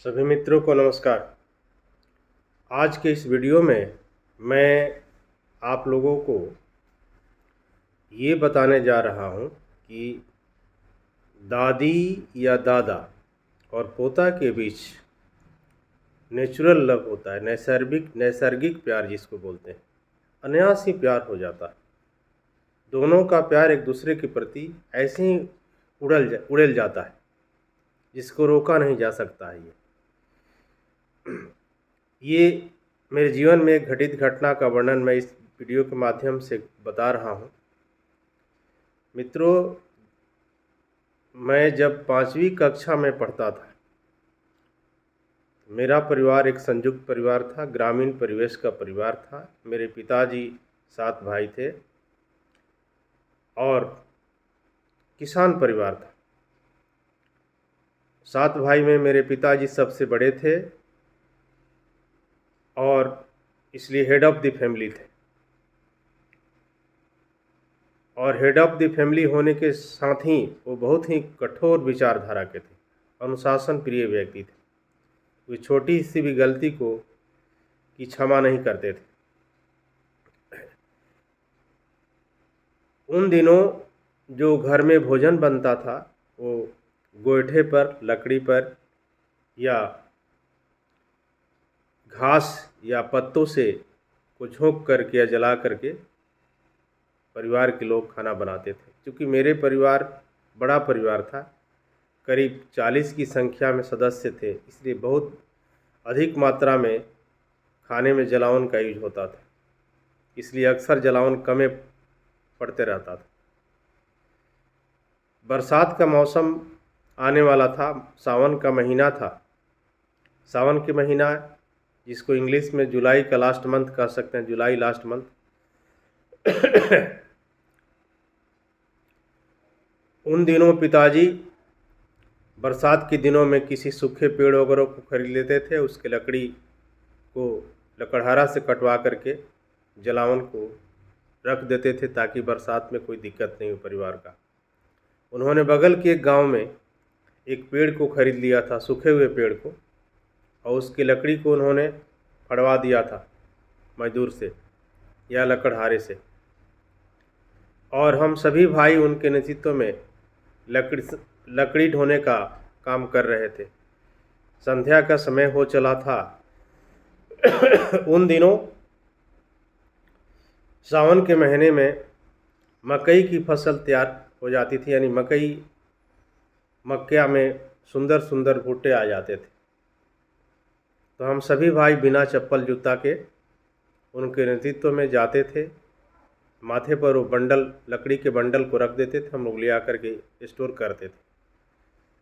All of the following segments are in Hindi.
सभी मित्रों को नमस्कार। आज के इस वीडियो में मैं आप लोगों को ये बताने जा रहा हूँ कि दादी या दादा और पोता के बीच नेचुरल लव होता है, नैसर्गिक प्यार जिसको बोलते हैं। अनायास ही प्यार हो जाता है। दोनों का प्यार एक दूसरे के प्रति ऐसे ही उड़ेल जाता है, जिसको रोका नहीं जा सकता है। ये मेरे जीवन में एक घटित घटना का वर्णन मैं इस वीडियो के माध्यम से बता रहा हूँ। मित्रों, मैं जब 5वीं कक्षा में पढ़ता था, मेरा परिवार एक संयुक्त परिवार था, ग्रामीण परिवेश का परिवार था। मेरे पिताजी 7 भाई थे और किसान परिवार था। 7 भाई में मेरे पिताजी सबसे बड़े थे और इसलिए हेड ऑफ द फैमिली थे। और हेड ऑफ द फैमिली होने के साथ ही वो बहुत ही कठोर विचारधारा के थे, अनुशासन प्रिय व्यक्ति थे। वे छोटी सी भी गलती की क्षमा नहीं करते थे। उन दिनों जो घर में भोजन बनता था वो गोईठे पर, लकड़ी पर या घास या पत्तों से को झोंक करके या जला करके परिवार के लोग खाना बनाते थे। क्योंकि मेरे परिवार बड़ा परिवार था, करीब 40 की संख्या में सदस्य थे, इसलिए बहुत अधिक मात्रा में खाने में जलावन का यूज होता था। इसलिए अक्सर जलावन कम पड़ते रहता था। बरसात का मौसम आने वाला था, सावन का महीना था। सावन के महीना जिसको इंग्लिश में जुलाई का लास्ट मंथ कह सकते हैं, जुलाई लास्ट मंथ। उन दिनों पिताजी बरसात के दिनों में किसी सूखे पेड़ वगैरह को खरीद लेते थे, उसके लकड़ी को लकड़हारा से कटवा करके जलावन को रख देते थे ताकि बरसात में कोई दिक्कत नहीं हो परिवार का। उन्होंने बगल के एक गांव में एक पेड़ को खरीद लिया था, सूखे हुए पेड़ को, और उसकी लकड़ी को उन्होंने फड़वा दिया था मजदूर से या लकड़हारे से। और हम सभी भाई उनके नेतृत्व में लकड़ी ढोने का काम कर रहे थे। संध्या का समय हो चला था। उन दिनों सावन के महीने में मकई की फसल तैयार हो जाती थी, यानी मक्या में सुंदर सुंदर भुट्टे आ जाते थे। तो हम सभी भाई बिना चप्पल जूता के उनके नेतृत्व में जाते थे। माथे पर वो लकड़ी के बंडल को रख देते थे, हम लोग ले आकर के स्टोर करते थे।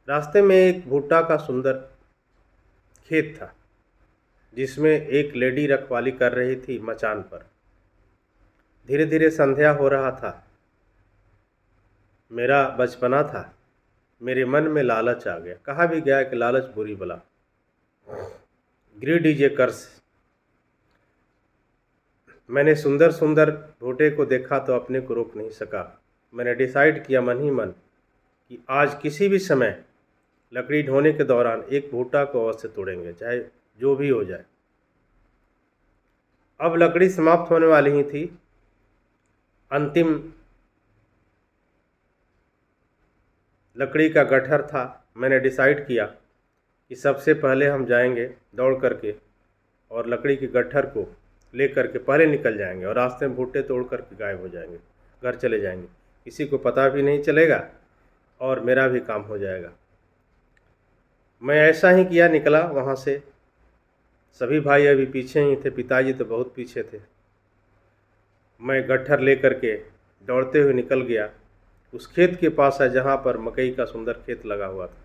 रास्ते में एक भुट्टा का सुंदर खेत था जिसमें एक लेडी रखवाली कर रही थी मचान पर। धीरे धीरे संध्या हो रहा था। मेरा बचपना था, मेरे मन में लालच आ गया। कहा भी गया कि लालच बुरी बला, ग्रीड इज ए कर्स। मैंने सुंदर सुंदर भुट्टे को देखा तो अपने को रोक नहीं सका। मैंने डिसाइड किया मन ही मन कि आज किसी भी समय लकड़ी ढोने के दौरान एक भुट्टा को अवश्य तोड़ेंगे, चाहे जो भी हो जाए। अब लकड़ी समाप्त होने वाली ही थी। अंतिम लकड़ी का गट्ठर था। मैंने डिसाइड किया कि सबसे पहले हम जाएंगे दौड़ करके और लकड़ी के गट्ठर को ले करके पहले निकल जाएंगे और रास्ते में भुट्टे तोड़ करके गायब हो जाएंगे, घर चले जाएंगे। किसी को पता भी नहीं चलेगा और मेरा भी काम हो जाएगा। मैं ऐसा ही किया, निकला वहाँ से। सभी भाई अभी पीछे ही थे, पिताजी तो बहुत पीछे थे। मैं गट्ठर ले करके दौड़ते हुए निकल गया। उस खेत के पास है जहाँ पर मकई का सुंदर खेत लगा हुआ था।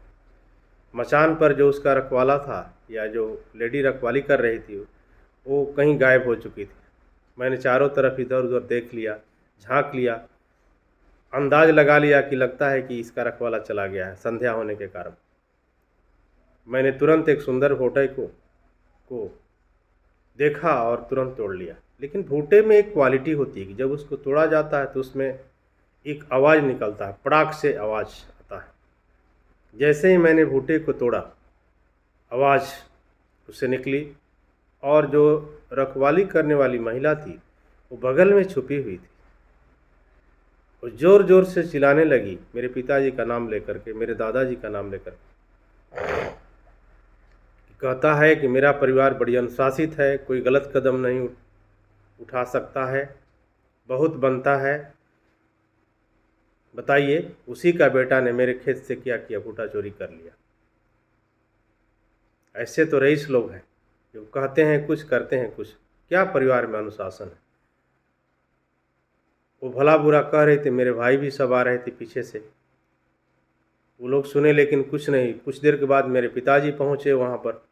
मचान पर जो उसका रखवाला था या जो लेडी रखवाली कर रही थी वो कहीं गायब हो चुकी थी। मैंने चारों तरफ इधर उधर देख लिया, झांक लिया, अंदाज लगा लिया कि लगता है कि इसका रखवाला चला गया है संध्या होने के कारण। मैंने तुरंत एक सुंदर भुट्टे को देखा और तुरंत तोड़ लिया। लेकिन भुट्टे में एक क्वालिटी होती है कि जब उसको तोड़ा जाता है तो उसमें एक आवाज़ निकलता है, पड़ाक से आवाज़ आता है। जैसे ही मैंने भुट्टे को तोड़ा आवाज़ उससे निकली और जो रखवाली करने वाली महिला थी वो बगल में छुपी हुई थी। वो ज़ोर ज़ोर से चिल्लाने लगी मेरे पिताजी का नाम लेकर के, मेरे दादाजी का नाम लेकर के। कहता है कि मेरा परिवार बड़ी अनुशासित है, कोई गलत कदम नहीं उठा सकता है, बहुत बनता है। बताइए, उसी का बेटा ने मेरे खेत से क्या किया, भुट्टा चोरी कर लिया। ऐसे तो रईस लोग हैं जो कहते हैं कुछ करते हैं कुछ। क्या परिवार में अनुशासन है। वो भला बुरा कह रहे थे, मेरे भाई भी सब आ रहे थे पीछे से, वो लोग सुने लेकिन कुछ नहीं। कुछ देर के बाद मेरे पिताजी पहुँचे वहाँ पर,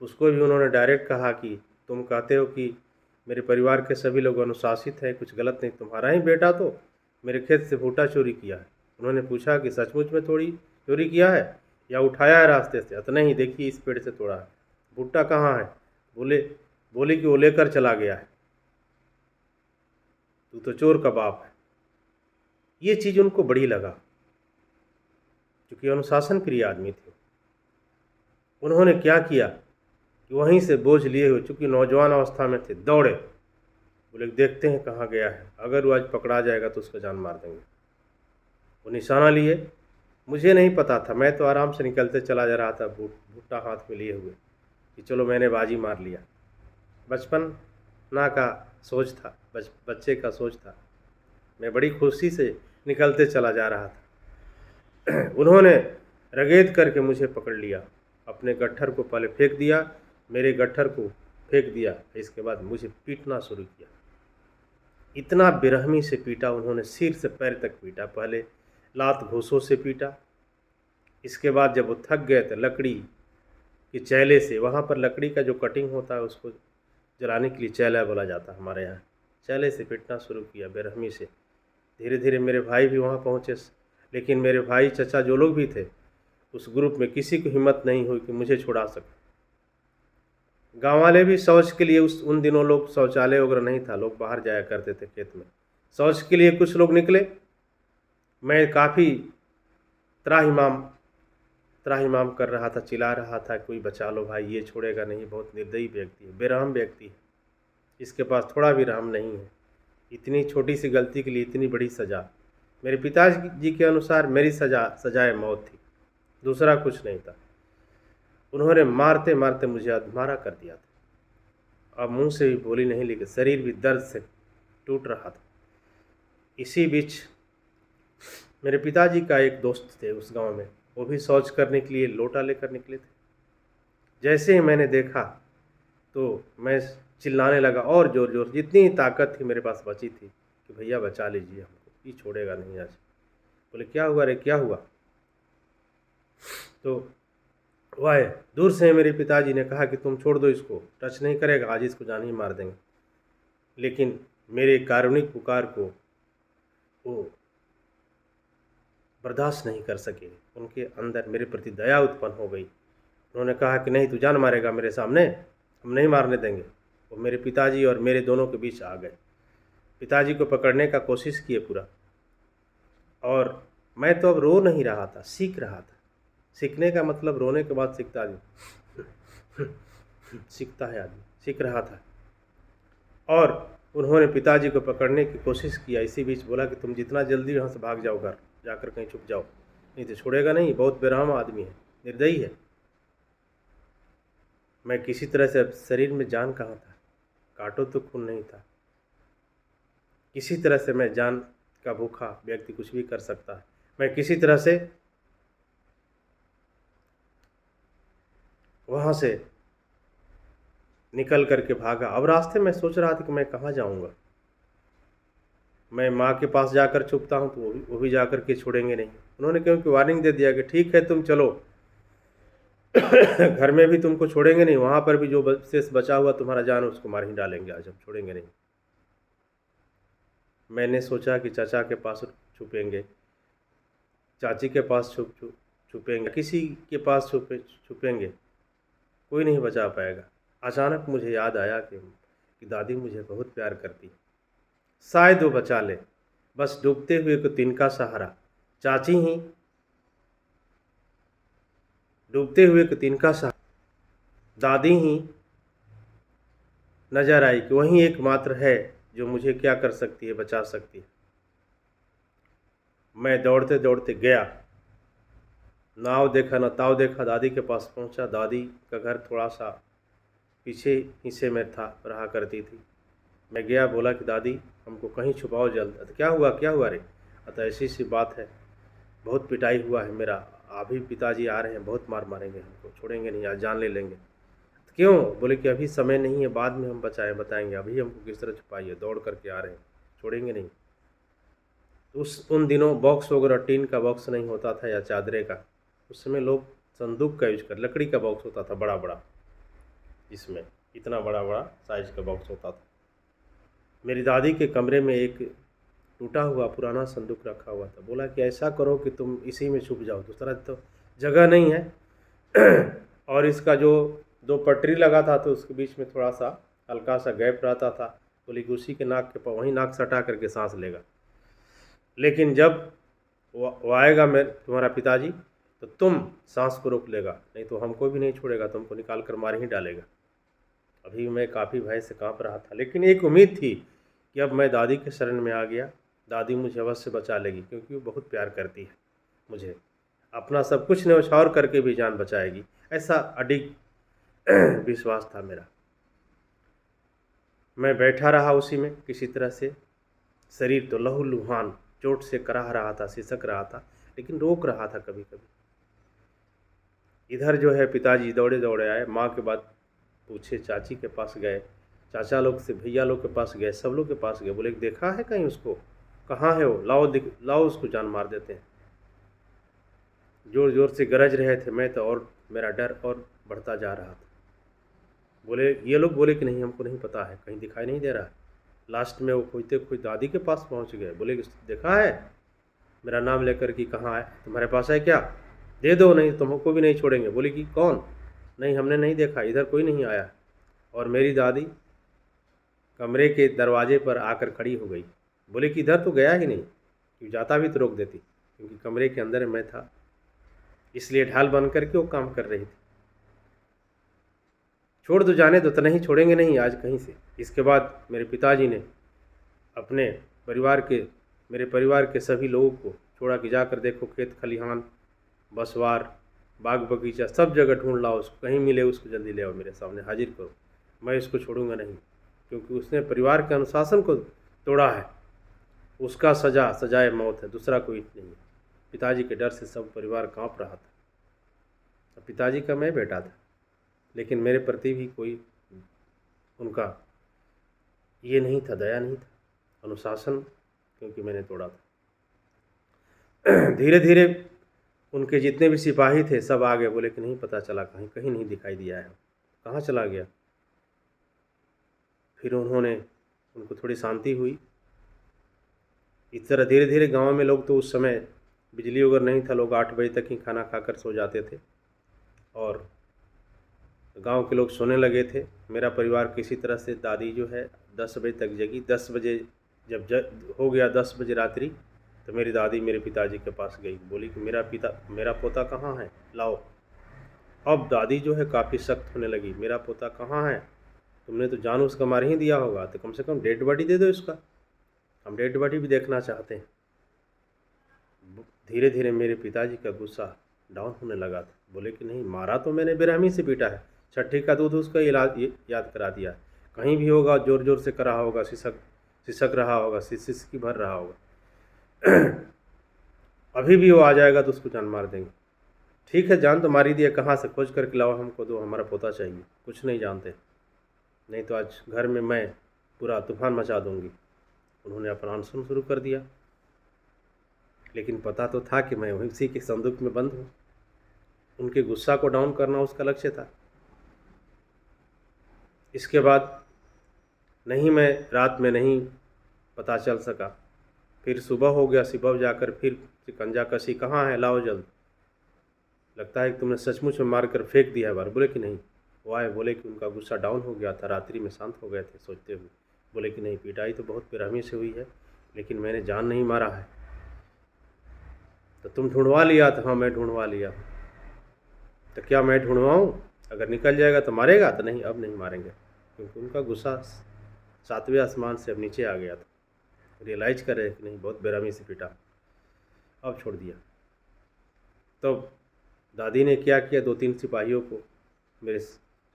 उसको भी उन्होंने डायरेक्ट कहा कि तुम कहते हो कि मेरे परिवार के सभी लोग अनुशासित हैं, कुछ गलत नहीं, तुम्हारा ही बेटा तो मेरे खेत से भुट्टा चोरी किया है। उन्होंने पूछा कि सचमुच में थोड़ी चोरी किया है या उठाया है रास्ते से? तो नहीं, देखिए इस पेड़ से तोड़ा है। भुट्टा कहाँ है? बोले कि वो लेकर चला गया है। तू तो चोर का बाप है। ये चीज़ उनको बड़ी लगा, क्योंकि अनुशासन प्रिय आदमी थे। उन्होंने क्या किया कि वहीं से बोझ लिए हुए, चूँकि नौजवान अवस्था में थे, दौड़े। बोले देखते हैं कहाँ गया है, अगर वो आज पकड़ा जाएगा तो उसका जान मार देंगे। वो निशाना लिए, मुझे नहीं पता था, मैं तो आराम से निकलते चला जा रहा था भुट्टा हाथ में लिए हुए कि चलो मैंने बाजी मार लिया। बचपन ना का सोच था, बच्चे का सोच था। मैं बड़ी खुशी से निकलते चला जा रहा था। उन्होंने रगेद करके मुझे पकड़ लिया, अपने गट्ठर को पहले फेंक दिया, मेरे गट्ठर को फेंक दिया, इसके बाद मुझे पीटना शुरू किया। इतना बेरहमी से पीटा उन्होंने, सिर से पैर तक पीटा। पहले लात घूंसों से पीटा, इसके बाद जब वो थक गए तो लकड़ी के चैले से, वहाँ पर लकड़ी का जो कटिंग होता है उसको जलाने के लिए चैला बोला जाता है हमारे यहाँ, चैले से पीटना शुरू किया बेरहमी से। धीरे धीरे मेरे भाई भी वहाँ पहुँचे, लेकिन मेरे भाई चाचा जो लोग भी थे उस ग्रुप में किसी को हिम्मत नहीं हुई कि मुझे छुड़ा सके। गांव वाले भी शौच के लिए, उन दिनों लोग शौचालय वगैरह नहीं था, लोग बाहर जाया करते थे खेत में शौच के लिए। कुछ लोग निकले, मैं काफ़ी त्राहिमाम कर रहा था, चिल्ला रहा था कोई बचा लो भाई, ये छोड़ेगा नहीं, बहुत निर्दयी व्यक्ति है, बेरहम व्यक्ति है, इसके पास थोड़ा भी रहम नहीं है। इतनी छोटी सी गलती के लिए इतनी बड़ी सज़ा। मेरे पिताजी के अनुसार मेरी सजाए मौत थी, दूसरा कुछ नहीं था। उन्होंने मारते मारते मुझे अधमरा कर दिया था। अब मुंह से भी बोली नहीं, लेकिन शरीर भी दर्द से टूट रहा था। इसी बीच मेरे पिताजी का एक दोस्त थे उस गांव में, वो भी शौच करने के लिए लोटा लेकर निकले थे। जैसे ही मैंने देखा तो मैं चिल्लाने लगा और ज़ोर ज़ोर, जितनी ताकत थी मेरे पास बची थी कि भैया बचा लीजिए हमको, ये छोड़ेगा नहीं आज। बोले क्या हुआ रे, क्या हुआ? तो वह दूर से मेरे पिताजी ने कहा कि तुम छोड़ दो इसको, टच नहीं करेगा, आज इसको जान ही मार देंगे। लेकिन मेरे कारुणिक पुकार को वो बर्दाश्त नहीं कर सके, उनके अंदर मेरे प्रति दया उत्पन्न हो गई। उन्होंने कहा कि नहीं, तू जान मारेगा मेरे सामने, हम नहीं मारने देंगे। वो मेरे पिताजी और मेरे दोनों के बीच आ गए, पिताजी को पकड़ने का कोशिश किए पूरा। और मैं तो अब रो नहीं रहा था, सीख रहा था। सीखने का मतलब रोने के बाद सीखता आदमी सीखता है आदमी, सीख रहा था। और उन्होंने पिताजी को पकड़ने की कोशिश किया। इसी बीच बोला कि तुम जितना जल्दी यहाँ से भाग जाओ, घर जाकर कहीं छुप जाओ, नहीं तो छोड़ेगा नहीं, बहुत बेरहम आदमी है, निर्दयी है। मैं किसी तरह से, अब शरीर में जान कहाँ था, काटो तो खून नहीं था, किसी तरह से मैं जान का भूखा व्यक्ति कुछ भी कर सकता है। मैं किसी तरह से वहाँ से निकल करके भागा। अब रास्ते में सोच रहा था कि मैं कहाँ जाऊँगा। मैं माँ के पास जाकर छुपता हूँ तो वो भी जाकर के छोड़ेंगे नहीं। उन्होंने क्योंकि वार्निंग दे दिया कि ठीक है तुम चलो घर में भी तुमको छोड़ेंगे नहीं, वहाँ पर भी जो शेष बचा हुआ तुम्हारा जान उसको मार ही डालेंगे, आज हम छोड़ेंगे नहीं। मैंने सोचा कि चाचा के पास छुपेंगे, चाची के पास छुपेंगे, किसी के पास छुपेंगे, कोई नहीं बचा पाएगा। अचानक मुझे याद आया कि दादी मुझे बहुत प्यार करती, शायद वो बचा ले, बस डूबते हुए को तिनका सहारा, चाची ही डूबते हुए को तिनका सहारा। दादी ही नज़र आई कि वही एकमात्र है जो मुझे क्या कर सकती है, बचा सकती है। मैं दौड़ते दौड़ते गया, नाव देखा न ताव देखा, दादी के पास पहुंचा। दादी का घर थोड़ा सा पीछे हिस्से में रहा करती थी। मैं गया, बोला कि दादी हमको कहीं छुपाओ जल्द। तो क्या हुआ रे? अतः ऐसी सी बात है, बहुत पिटाई हुआ है मेरा, अभी पिताजी आ रहे हैं, बहुत मार मारेंगे हमको, छोड़ेंगे नहीं, आज जान ले लेंगे। तो क्यों? बोले कि अभी समय नहीं है, बाद में हम बताएंगे, अभी हमको किस तरह छुपाइए, दौड़ करके आ रहे हैं, छोड़ेंगे नहीं। तो उन दिनों बॉक्स वगैरह टीन का बॉक्स नहीं होता था या चादरे का, उस समय लोग संदूक का यूज कर, लकड़ी का बॉक्स होता था बड़ा बड़ा, इसमें इतना बड़ा बड़ा साइज का बॉक्स होता था। मेरी दादी के कमरे में एक टूटा हुआ पुराना संदूक रखा हुआ था। बोला कि ऐसा करो कि तुम इसी में छुप जाओ, दूसरा तो जगह नहीं है और इसका जो 2 पटरी लगा था तो उसके बीच में थोड़ा सा हल्का सा गैप रहता था। बोली कि उसी के नाक के वहीं नाक सटा करके सांस लेगा, लेकिन जब वो आएगा तुम्हारा पिताजी, तो तुम सांस को रोक लेगा, नहीं तो हमको भी नहीं छोड़ेगा, तुमको निकाल कर मार ही डालेगा। अभी मैं काफ़ी भय से काँप रहा था, लेकिन एक उम्मीद थी कि अब मैं दादी के शरण में आ गया, दादी मुझे अवश्य बचा लेगी, क्योंकि वो बहुत प्यार करती है मुझे, अपना सब कुछ न्यौछावर करके भी जान बचाएगी, ऐसा अडिग विश्वास था मेरा। मैं बैठा रहा उसी में किसी तरह से, शरीर तो लहूलुहान, चोट से कराह रहा था, सिसक रहा था, लेकिन रोक रहा था कभी कभी। इधर जो है पिताजी दौड़े दौड़े आए, माँ के बाद पूछे, चाची के पास गए, चाचा लोग से भैया लोग के पास गए, सब लोग के पास गए। बोले देखा है कहीं उसको, कहाँ है वो, लाओ उसको जान मार देते हैं। जोर जोर से गरज रहे थे, मैं तो और मेरा डर और बढ़ता जा रहा था। बोले ये लोग बोले कि नहीं हमको नहीं पता है, कहीं दिखाई नहीं दे रहा है। लास्ट में वो खोजते खोजते दादी के पास पहुंच गए। बोले कि देखा है, मेरा नाम लेकर कि कहाँ है, तुम्हारे पास है क्या, दे दो, नहीं तुमको भी नहीं छोड़ेंगे। बोले कि कौन? नहीं हमने नहीं देखा, इधर कोई नहीं आया। और मेरी दादी कमरे के दरवाजे पर आकर खड़ी हो गई। बोले कि इधर तो गया ही नहीं, क्यों जाता भी तो रोक देती, क्योंकि कमरे के अंदर मैं था, इसलिए ढाल बन करके वो काम कर रही थी। छोड़ दो, जाने दो, तो नहीं छोड़ेंगे नहीं आज कहीं से। इसके बाद मेरे पिताजी ने अपने मेरे परिवार के सभी लोगों को छोड़ा कि जाकर देखो, खेत खलिहान, बसवार, बाग बगीचा, सब जगह ढूंढ लाओ उसको, कहीं मिले उसको जल्दी ले आओ, मेरे सामने हाजिर करो, मैं इसको छोड़ूंगा नहीं, क्योंकि उसने परिवार के अनुशासन को तोड़ा है, उसका सजाए मौत है, दूसरा कोई नहीं है। पिताजी के डर से सब परिवार कांप रहा था। पिताजी का मैं बेटा था, लेकिन मेरे प्रति भी कोई उनका ये नहीं था, दया नहीं था, अनुशासन, क्योंकि मैंने तोड़ा था। धीरे धीरे उनके जितने भी सिपाही थे सब आ गए। बोले कि नहीं पता चला, कहीं नहीं दिखाई दिया है, कहाँ चला गया। फिर उनको थोड़ी शांति हुई। इस तरह धीरे धीरे गांव में लोग, तो उस समय बिजली वगैरह नहीं था, लोग 8 बजे तक ही खाना खाकर सो जाते थे और गांव के लोग सोने लगे थे। मेरा परिवार किसी तरह से, दादी जो है 10 बजे तक जगी। 10 बजे जब हो गया 10 बजे रात्रि, तो मेरी दादी मेरे पिताजी के पास गई। बोली कि मेरा पोता कहाँ है, लाओ। अब दादी जो है काफ़ी सख्त होने लगी, मेरा पोता कहाँ है, तुमने तो जान उसका मार ही दिया होगा, तो कम से कम डेड बॉडी दे दो इसका, हम डेड बॉडी भी देखना चाहते हैं। धीरे धीरे मेरे पिताजी का गुस्सा डाउन होने लगा था। बोले कि नहीं, मारा तो मैंने बेरहमी से पीटा है, छठी का दूध उसका याद करा दिया, कहीं भी होगा जोर जोर से करा होगा, सिसक रहा होगा, सिसकी भर रहा होगा। अभी भी वो आ जाएगा तो उसको जान मार देंगे। ठीक है, जान तो मारी दिया, कहाँ से खोज करके लाओ, हमको दो, हमारा पोता चाहिए, कुछ नहीं जानते, नहीं तो आज घर में मैं पूरा तूफान मचा दूंगी। उन्होंने अपना अनशन शुरू कर दिया, लेकिन पता तो था कि मैं उसी के संदूक में बंद हूँ। उनके गुस्सा को डाउन करना उसका लक्ष्य था। इसके बाद नहीं, मैं रात में नहीं पता चल सका। फिर सुबह हो गया, सुबह जाकर फिर शिकंजा कसी, कहाँ है, लाओ जल्द, लगता है कि तुमने सचमुच में मार कर फेंक दिया है बार। बोले कि नहीं। वो आए, बोले कि उनका गुस्सा डाउन हो गया था, रात्रि में शांत हो गए थे सोचते हुए। बोले कि नहीं, पिटाई तो बहुत बेरहमी से हुई है, लेकिन मैंने जान नहीं मारा है। तो तुम ढूंढवा लिया था? हाँ मैं ढूंढवा लिया। तो क्या मैं ढूंढवाऊँ? अगर निकल जाएगा तो मारेगा, तो नहीं, अब नहीं मारेंगे, क्योंकि उनका गुस्सा 7वें आसमान से अब नीचे आ गया था। रियलाइज़ कर रहे कि नहीं, बहुत बेरहमी से पीटा, अब छोड़ दिया। तो दादी ने क्या किया, 2-3 सिपाहियों को, मेरे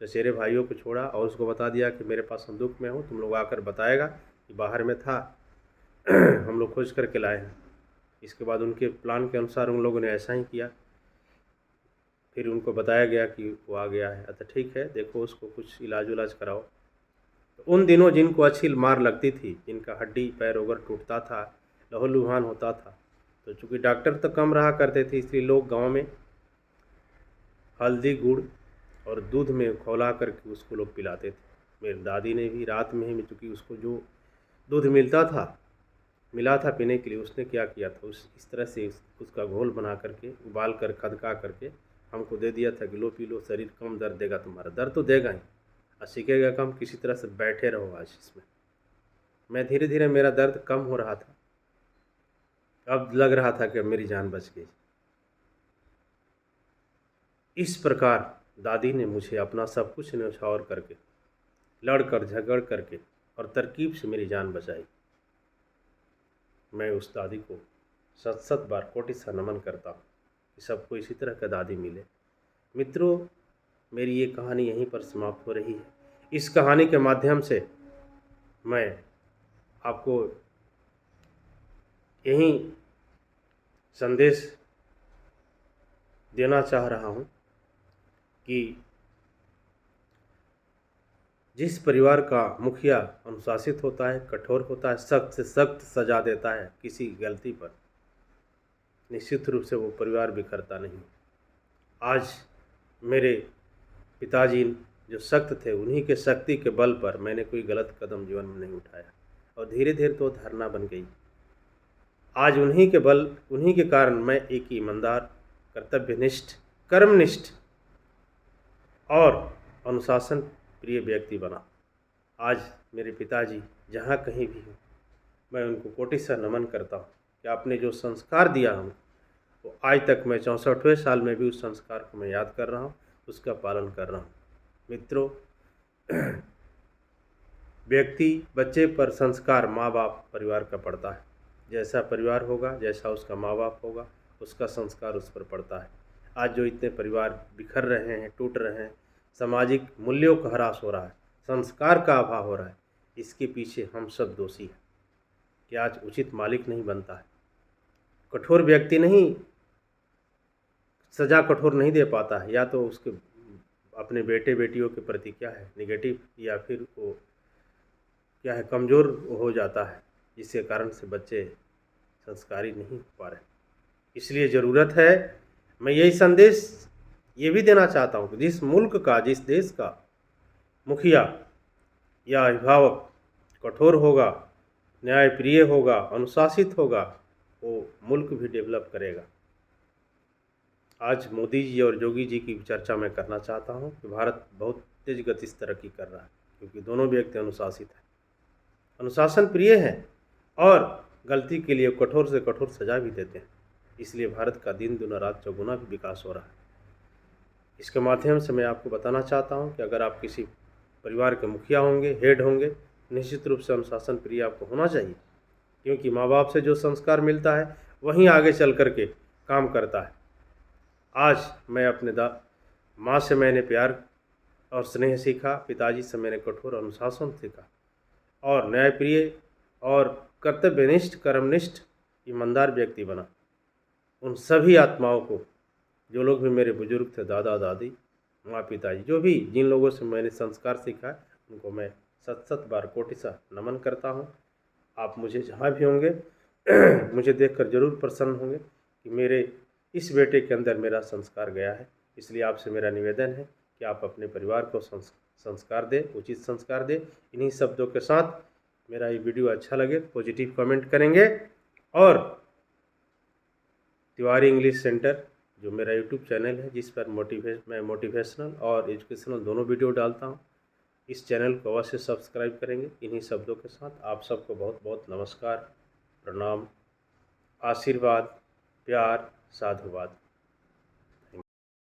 चचेरे भाइयों को छोड़ा और उसको बता दिया कि मेरे पास संदूक में हूँ, तुम लोग आकर बताएगा कि बाहर में था, हम लोग खोज करके लाए हैं। इसके बाद उनके प्लान के अनुसार उन लोगों ने ऐसा ही किया। फिर उनको बताया गया कि वो आ गया है। अच्छा ठीक है, देखो उसको कुछ इलाज उलाज कराओ। तो उन दिनों जिनको अच्छी मार लगती थी, जिनका हड्डी पैर वगैरह टूटता था, लहूलुहान होता था, तो चूँकि डॉक्टर तो कम रहा करते थे, इसलिए लोग गांव में हल्दी गुड़ और दूध में खौला करके उसको लोग पिलाते थे। मेरी दादी ने भी रात में ही, चूँकि उसको जो दूध मिला था पीने के लिए, उसने क्या किया था, इस तरह से उसका घोल बना करके उबाल कर खदका करके हमको दे दिया था कि लो पी लो, शरीर कम दर्द देगा तुम्हारा। दर्द तो देगा ही और सीखेगा कम, किसी तरह से बैठे रहो आज इसमें। मैं धीरे धीरे, मेरा दर्द कम हो रहा था, अब लग रहा था कि मेरी जान बच गई। इस प्रकार दादी ने मुझे अपना सब कुछ न्यौछावर करके, लड़कर झगड़ करके और तरकीब से मेरी जान बचाई। मैं उस दादी को 7-7 बार कोटि सा नमन करता हूँ कि सबको इसी तरह का दादी मिले। मित्रों, मेरी ये कहानी यहीं पर समाप्त हो रही है। इस कहानी के माध्यम से मैं आपको यही संदेश देना चाह रहा हूँ कि जिस परिवार का मुखिया अनुशासित होता है, कठोर होता है, सख्त से सख्त सजा देता है किसी गलती पर, निश्चित रूप से वो परिवार बिखरता नहीं। आज मेरे पिताजी जो सख्त थे, उन्हीं के शक्ति के बल पर मैंने कोई गलत कदम जीवन में नहीं उठाया और धीरे धीरे तो धारणा बन गई। आज उन्हीं के बल, उन्हीं के कारण मैं एक ईमानदार, कर्तव्यनिष्ठ, कर्मनिष्ठ और अनुशासन प्रिय व्यक्ति बना। आज मेरे पिताजी जहाँ कहीं भी हो, मैं उनको कोटि से नमन करता हूँ कि आपने जो संस्कार दिया हमको, तो आज तक मैं 64वें साल में भी उस संस्कार को मैं याद कर रहा हूँ, उसका पालन कर रहा हूँ। मित्रों, व्यक्ति, बच्चे पर संस्कार माँ बाप, परिवार का पड़ता है। जैसा परिवार होगा, जैसा उसका माँ बाप होगा, उसका संस्कार उस पर पड़ता है। आज जो इतने परिवार बिखर रहे हैं, टूट रहे हैं, सामाजिक मूल्यों का ह्रास हो रहा है, संस्कार का अभाव हो रहा है, इसके पीछे हम सब दोषी हैं कि आज उचित मालिक नहीं बनता है, कठोर व्यक्ति नहीं, सज़ा कठोर नहीं दे पाता है, या तो उसके अपने बेटे बेटियों के प्रति क्या है, निगेटिव, या फिर वो क्या है, कमज़ोर हो जाता है, जिसके कारण से बच्चे संस्कारी नहीं हो पा रहे। इसलिए ज़रूरत है, मैं यही संदेश ये भी देना चाहता हूँ कि जिस मुल्क का, जिस देश का मुखिया या अभिभावक कठोर होगा, न्यायप्रिय होगा, अनुशासित होगा, वो मुल्क भी डेवलप करेगा। आज मोदी जी और योगी जी की चर्चा मैं करना चाहता हूँ कि भारत बहुत तेज गति से तरक्की कर रहा है, क्योंकि दोनों व्यक्ति अनुशासित हैं, अनुशासन प्रिय हैं और गलती के लिए कठोर से कठोर सजा भी देते हैं। इसलिए भारत का दिन दुना रात चौगुना भी विकास हो रहा है। इसके माध्यम से मैं आपको बताना चाहता हूं कि अगर आप किसी परिवार के मुखिया होंगे, हेड होंगे, निश्चित रूप से अनुशासन प्रिय आपको होना चाहिए, क्योंकि माँ बाप से जो संस्कार मिलता है वहीं आगे चल कर के काम करता है। आज मैं अपने माँ से मैंने प्यार और स्नेह सीखा, पिताजी से मैंने कठोर अनुशासन सीखा और न्यायप्रिय और कर्तव्यनिष्ठ, कर्मनिष्ठ, ईमानदार व्यक्ति बना। उन सभी आत्माओं को, जो लोग भी मेरे बुजुर्ग थे, दादा दादी, माँ पिताजी, जो भी जिन लोगों से मैंने संस्कार सीखा, उनको मैं 7-7 बार कोटि सा नमन करता हूँ। आप मुझे जहाँ भी होंगे मुझे देखकर जरूर प्रसन्न होंगे कि मेरे इस बेटे के अंदर मेरा संस्कार गया है। इसलिए आपसे मेरा निवेदन है कि आप अपने परिवार को संस्कार दें, उचित संस्कार दें। इन्हीं शब्दों के साथ मेरा ये वीडियो अच्छा लगे पॉजिटिव कमेंट करेंगे और तिवारी इंग्लिश सेंटर जो मेरा यूट्यूब चैनल है, जिस पर मैं मोटिवेशनल और एजुकेशनल दोनों वीडियो डालता हूँ, इस चैनल को अवश्य सब्सक्राइब करेंगे। इन्हीं शब्दों के साथ आप सबको बहुत बहुत नमस्कार, प्रणाम, आशीर्वाद, प्यार, साधुवाद।